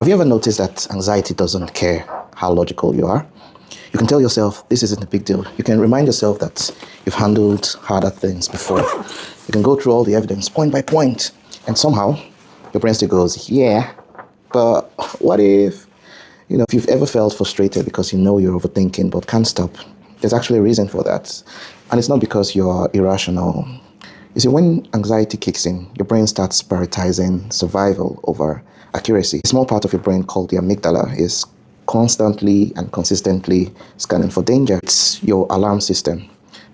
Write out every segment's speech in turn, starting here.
Have you ever noticed that anxiety doesn't care how logical you are? You can tell yourself this isn't a big deal. You can remind yourself that you've handled harder things before. You can go through all the evidence point by point, and somehow your brain still goes, yeah, but what if? If you've ever felt frustrated because you know you're overthinking but can't stop, there's actually a reason for that. And it's not because you're irrational. You see, when anxiety kicks in, your brain starts prioritizing survival over accuracy. A small part of your brain called the amygdala is constantly and consistently scanning for danger. It's your alarm system.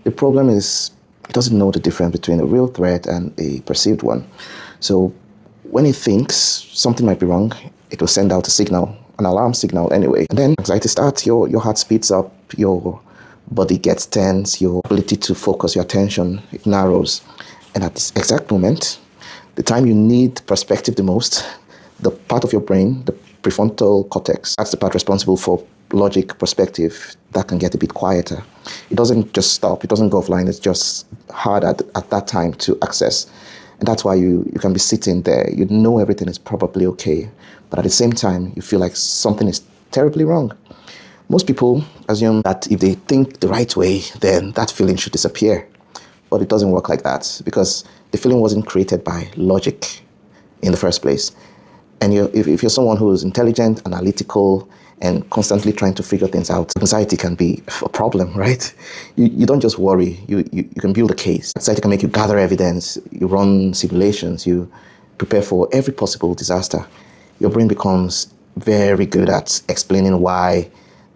The problem is it doesn't know the difference between a real threat and a perceived one. So when it thinks something might be wrong, it will send out a signal, an alarm signal anyway. And then anxiety starts, your heart speeds up, your body gets tense, your ability to focus your attention, it narrows. And at this exact moment, the time you need perspective the most, the part of your brain, the prefrontal cortex, that's the part responsible for logic, perspective, that can get a bit quieter. It doesn't just stop, it doesn't go offline, it's just hard at that time to access. And that's why you can be sitting there, you know everything is probably okay, but at the same time, you feel like something is terribly wrong. Most people assume that if they think the right way, then that feeling should disappear. But it doesn't work like that because the feeling wasn't created by logic in the first place. And if you're someone who is intelligent, analytical, and constantly trying to figure things out, anxiety can be a problem, right? You don't just worry, you can build a case. Anxiety can make you gather evidence, you run simulations, you prepare for every possible disaster. Your brain becomes very good at explaining why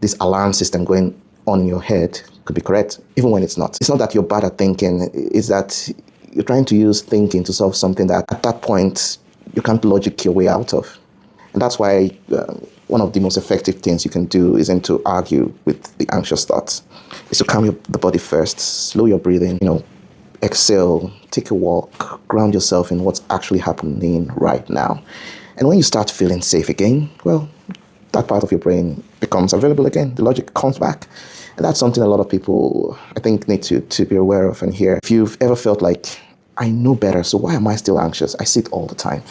this alarm system going on in your head could be correct, even when it's not. It's not that you're bad at thinking, it's that you're trying to use thinking to solve something that at that point you can't logic your way out of. And that's why one of the most effective things you can do isn't to argue with the anxious thoughts. It's to calm the body first, slow your breathing, exhale, take a walk, ground yourself in what's actually happening right now. And when you start feeling safe again, well, that part of your brain becomes available again. The logic comes back. And that's something a lot of people, I think, need to be aware of and hear. If you've ever felt like, I know better, so why am I still anxious? I see it all the time.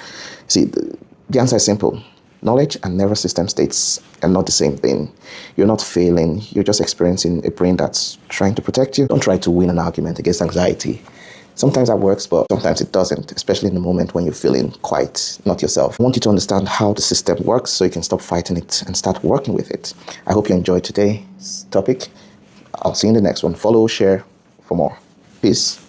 See, the answer is simple. Knowledge and nervous system states are not the same thing. You're not failing. You're just experiencing a brain that's trying to protect you. Don't try to win an argument against anxiety. Sometimes that works, but sometimes it doesn't, especially in the moment when you're feeling quite not yourself. I want you to understand how the system works so you can stop fighting it and start working with it. I hope you enjoyed today's topic. I'll see you in the next one. Follow, share for more. Peace.